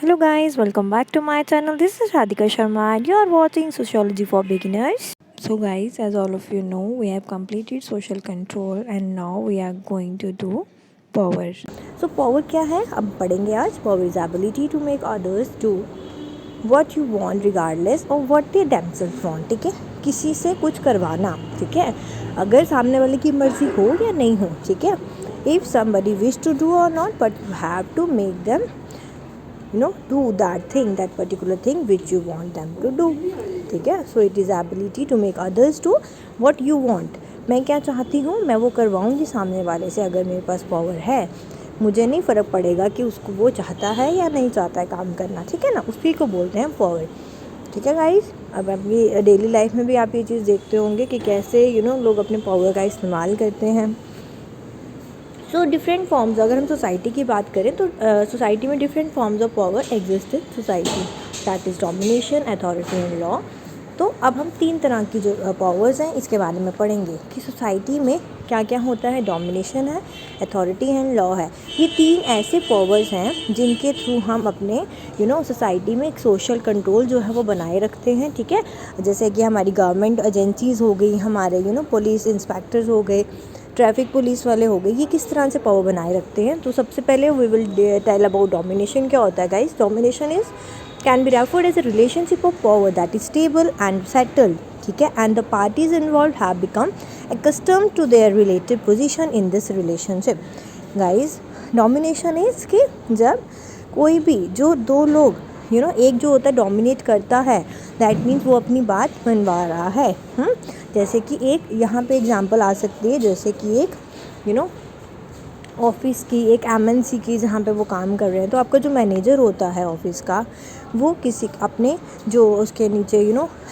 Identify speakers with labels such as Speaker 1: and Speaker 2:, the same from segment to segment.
Speaker 1: Hello guys, welcome back to my channel. This is Radhika Sharma and you are watching Sociology for Beginners. So guys, as all of you know, we have completed social control and now we are going to do power. So power क्या है? अब पढ़ेंगे आज. Power is ability to make others do what you want regardless of what they themselves want. ठीक है, किसी से कुछ करवाना. ठीक है, अगर सामने वाले की मर्जी हो या नहीं हो. ठीक है, if somebody wish to do or not, but you have to make them do that particular thing which you want them to do. ठीक है, so it is ability to make others do what you want. मैं क्या चाहती हूँ मैं वो करवाऊँगी सामने वाले से. अगर मेरे पास पावर है, मुझे नहीं फ़र्क पड़ेगा कि उसको वो चाहता है या नहीं चाहता है काम करना. ठीक है ना, उसी को बोलते हैं पावर. ठीक है गाइस, अब अपनी डेली लाइफ में भी आप ये चीज़ देखते होंगे कि कैसे लोग अपने पावर का इस्तेमाल करते हैं. सो डिफरेंट फॉर्म्स, अगर हम सोसाइटी की बात करें तो सोसाइटी में different forms of power exist in society. That is domination, authority and law. तो अब हम 3 तरह की जो पावर्स हैं इसके बारे में पढ़ेंगे कि सोसाइटी में क्या क्या होता है. डोमिनेशन है, अथॉरिटी एंड लॉ है. ये 3 ऐसे पावर्स हैं जिनके थ्रू हम अपने सोसाइटी में एक सोशल कंट्रोल जो है वो बनाए रखते हैं. ठीक है, जैसे कि हमारी गवर्नमेंट एजेंसीज़ हो गई, हमारे पुलिस इंस्पेक्टर्स हो गए, ट्रैफिक पुलिस वाले हो गए. ये किस तरह से पावर बनाए रखते हैं. तो सबसे पहले we will tell about domination. क्या होता है guys? Domination is can be referred as a relationship of power that is stable and settled. ठीक है, and the parties involve have become accustomed to their relative position in this relationship. Guys, domination is कि जब कोई भी जो 2 लोग एक जो होता है डोमिनेट करता है, दैट मीन्स वो अपनी बात मनवा रहा है. जैसे कि एक यहाँ पे एग्जांपल आ सकती है, जैसे कि एक ऑफिस की, एक एमएनसी की जहाँ पे वो काम कर रहे हैं. तो आपका जो मैनेजर होता है ऑफिस का, वो किसी अपने जो उसके नीचे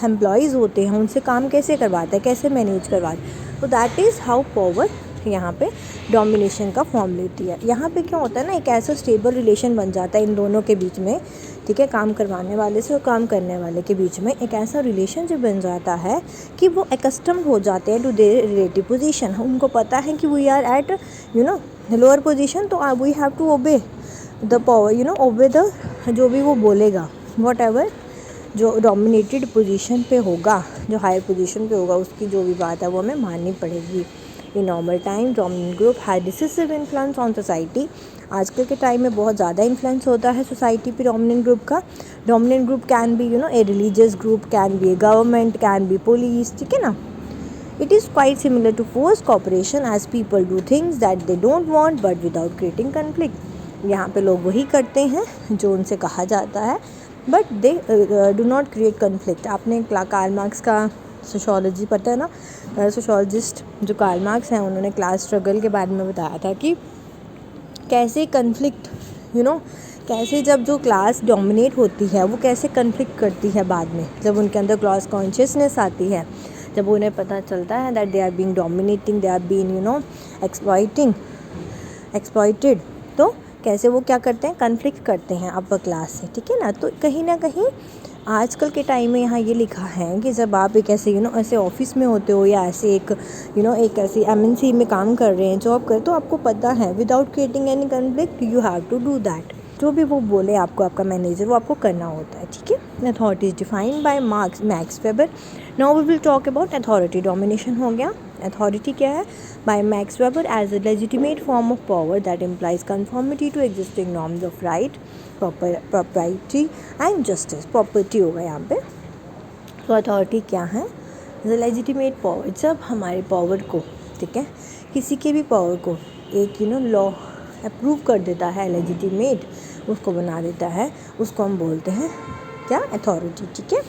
Speaker 1: एम्प्लॉयज़ होते हैं उनसे काम कैसे करवाता है, कैसे मैनेज करवाता है. तो दैट इज़ हाउ पावर यहाँ पे डोमिनेशन का फॉर्म लेती है. यहाँ पे क्या होता है ना, एक ऐसा स्टेबल रिलेशन बन जाता है इन दोनों के बीच में. ठीक है, काम करवाने वाले से और काम करने वाले के बीच में एक ऐसा रिलेशनशिप बन जाता है कि वो एकस्टम्ड हो जाते हैं टू देयर रिलेटिव पोजीशन. उनको पता है कि we are at lower position, तो we have to obey the power, obey the जो भी वो बोलेगा, वॉट एवर जो डोमिनेटेड पोजीशन पे होगा, जो हायर पोजीशन पे होगा, उसकी जो भी बात है वो हमें माननी पड़ेगी. In normal time dominant group had decisive influence on society. आजकल के टाइम में बहुत ज़्यादा इन्फ्लुएंस होता है सोसाइटी पे डोमिनेंट ग्रुप का. Dominant group can be a religious group, can be a government, can be police. ठीक है ना. It is quite similar to force cooperation as people do things that they don't want but without creating conflict. यहाँ पे लोग वही करते हैं जो उनसे कहा जाता है, but they do not create conflict. आपने कार्ल मार्क्स का सोशोलॉजी पता है ना, सोशोलॉजिस्ट जो कार्ल मार्क्स हैं उन्होंने क्लास स्ट्रगल के बारे में बताया था कि कैसे कन्फ्लिक्ट कैसे जब जो क्लास डोमिनेट होती है वो कैसे कन्फ्लिक्ट करती है बाद में, जब उनके अंदर क्लास कॉन्शियसनेस आती है, जब उन्हें पता चलता है that they are being dominating, they are being exploited. तो कैसे वो क्या करते हैं, कन्फ्लिक्ट करते हैं अपर क्लास से. ठीक है ना. तो कहीं ना कहीं आजकल के टाइम में यहाँ ये लिखा है कि जब आप एक ऐसे ऐसे ऑफिस में होते हो या ऐसे एक एक ऐसी एमएनसी में काम कर रहे हैं, जॉब कर, तो आपको पता है without creating any conflict you have to do that. जो भी वो बोले आपको, आपका मैनेजर, वो आपको करना होता है. ठीक है. Authority is defined by Max Weber. Now we will talk about authority. Domination हो गया. अथॉरिटी क्या है? By Max Weber as a legitimate form of power that implies conformity to existing norms of right, property and justice. Property होगा यहाँ पे. तो अथॉरिटी क्या है? The legitimate power. जब हमारे पावर को, ठीक है, किसी के भी पावर को एक लॉ अप्रूव कर देता है, लेजिटिमेट उसको बना देता है, उसको हम बोलते हैं क्या? अथॉरिटी. ठीक है.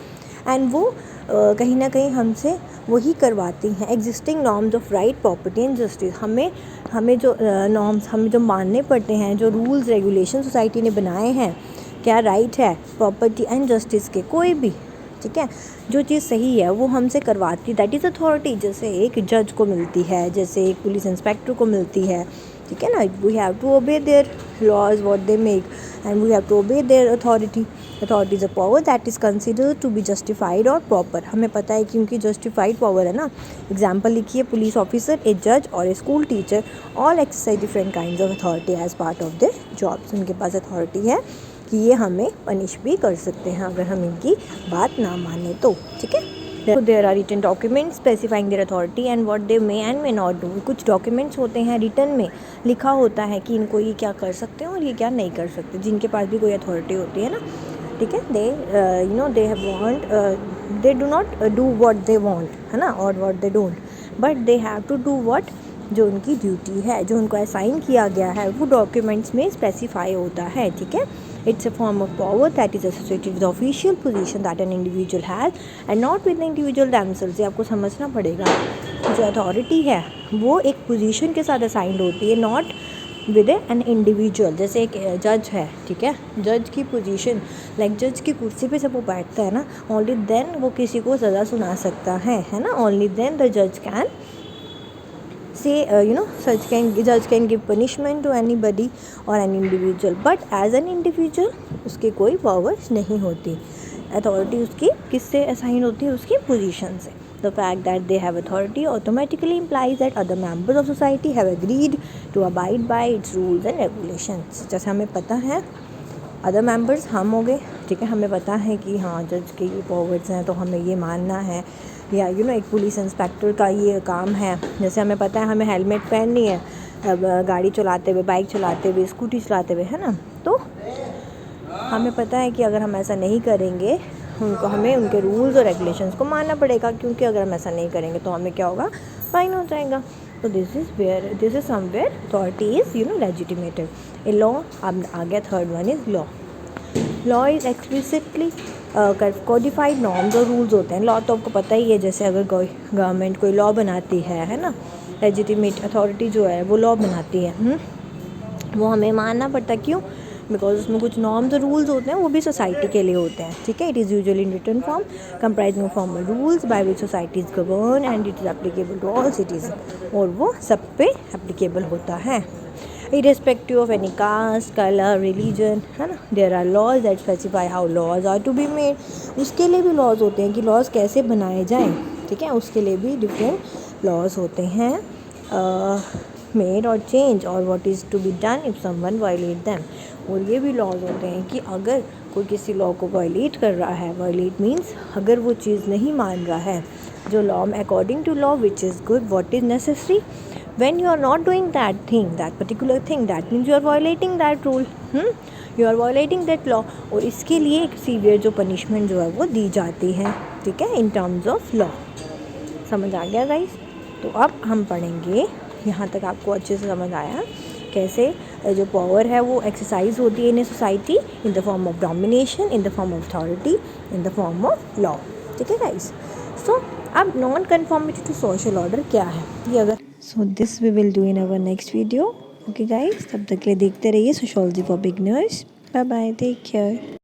Speaker 1: एंड वो कहीं ना कहीं हमसे वही करवाती हैं existing norms of right, property and justice. हमें जो नॉर्म्स हमें जो मानने पड़ते हैं, जो रूल्स रेगुलेशन सोसाइटी ने बनाए हैं, क्या राइट है, प्रॉपर्टी एंड जस्टिस के, कोई भी, ठीक है, जो चीज़ सही है वो हमसे करवाती, दैट इज़ अथॉरिटी. जैसे एक जज को मिलती है, जैसे एक पुलिस इंस्पेक्टर को मिलती है. ठीक है ना. We have to obey their laws what they make and we have to obey their authority. Authority is a power that is considered to be justified और प्रॉपर. हमें पता है क्योंकि जस्टिफाइड पावर है ना. एग्जाम्पल लिखिए, पुलिस ऑफिसर, ए जज और a school teacher all exercise different kinds of authority as part of their jobs. उनके पास अथॉरिटी है कि ये हमें पनिश भी कर सकते हैं अगर हम इनकी बात ना माने तो, ठीक है। There are written documents specifying their authority and what they may and may not do. कुछ डॉक्यूमेंट्स होते हैं रिटन में लिखा होता है कि इनको ये क्या कर सकते हैं और ये क्या नहीं कर सकते, जिनके पास भी कोई अथॉरिटी होती है ना, ठीक है। They they want, they do not do what they want, है ना, और what they don't, but they have to do what, जो उनकी ड्यूटी है, जो उनको असाइन किया गया है, वो डॉक्यूमेंट्स में स्पेसिफाई होता है, ठीक है। It's a form of power that is associated with the official position that an individual has and not with the individual themselves। ये आपको समझना पड़ेगा, जो अथॉरिटी है वो एक पोजीशन के साथ असाइंड होती है, नॉट विद एन इंडिविजुअल। जैसे एक जज है, ठीक है, जज की पोजीशन, लाइक जज की कुर्सी पे जब वो बैठता है ना, ओनली देन वो किसी को सज़ा सुना सकता है ना, ओनली देन द जज can say judge can give punishment to anybody or an individual, but as an individual उसके कोई powers नहीं होती। अथॉरिटी उसकी किससे असाइन होती है, उसकी पोजीशन से। The fact that they have authority automatically implies that other members of society have agreed to abide by its rules and regulations। जैसे हमें पता है अदर मेंबर्स हम हो गए, ठीक है, हमें पता है कि हाँ जज के ये पावर्स हैं तो हमें ये मानना है, या एक पुलिस इंस्पेक्टर का ये काम है। जैसे हमें पता है हमें हेलमेट पहननी है अब गाड़ी चलाते हुए, बाइक चलाते हुए, स्कूटी चलाते हुए, है ना, तो हमें पता है कि अगर हम ऐसा नहीं करेंगे हमें उनके रूल्स और रेगुलेशंस को मानना पड़ेगा, क्योंकि अगर हम ऐसा नहीं करेंगे तो हमें क्या होगा, फाइन हो जाएगा। तो this is somewhere authority is legitimated. A law, अब आ गया third one is law. Law is explicitly codified norms और रूल्स होते हैं। लॉ तो आपको पता ही है, जैसे अगर कोई गवर्नमेंट कोई लॉ बनाती है ना, लेजिटिमेट अथॉरिटी जो है वो लॉ बनाती है, वो हमें मानना पड़ता है। क्यों? बिकॉज उसमें कुछ नॉर्म्स और रूल्स होते हैं, वो भी सोसाइटी के लिए होते हैं, ठीक है। It is usually in written form comprising formal rules by which society is govern and it is applicable to all citizen, और वो सब पे एप्लीकेबल होता है irrespective of any caste, color, religion, है ना। There are laws that specify how laws are to be made। उसके लिए भी laws होते हैं कि laws कैसे बनाए जाएं, ठीक है, उसके लिए भी different laws होते हैं made और change और what is to be done if someone violate them। और ये भी laws होते हैं कि अगर कोई किसी law को violate कर रहा है, violate means अगर वो चीज़ नहीं मान रहा है जो law according to law which is good, what is necessary, when you are not doing that thing, that particular thing, that means you are violating that rule, you are violating that law। और इसके लिए एक severe जो punishment जो है वो दी जाती है, ठीक है, इन टर्म्स ऑफ लॉ। समझ आ गया गाइस? तो अब हम पढ़ेंगे, यहाँ तक आपको अच्छे से समझ आया कैसे जो पावर है वो एक्सरसाइज होती है in a society in the form of domination, in the form of authority, in the form of law, ठीक है गाइस। सो अब non conformity to social order क्या है ये, अगर so this we will do in our next video. Okay guys, तब तक के लिए देखते रहिए sociology for beginners. Bye bye, take care.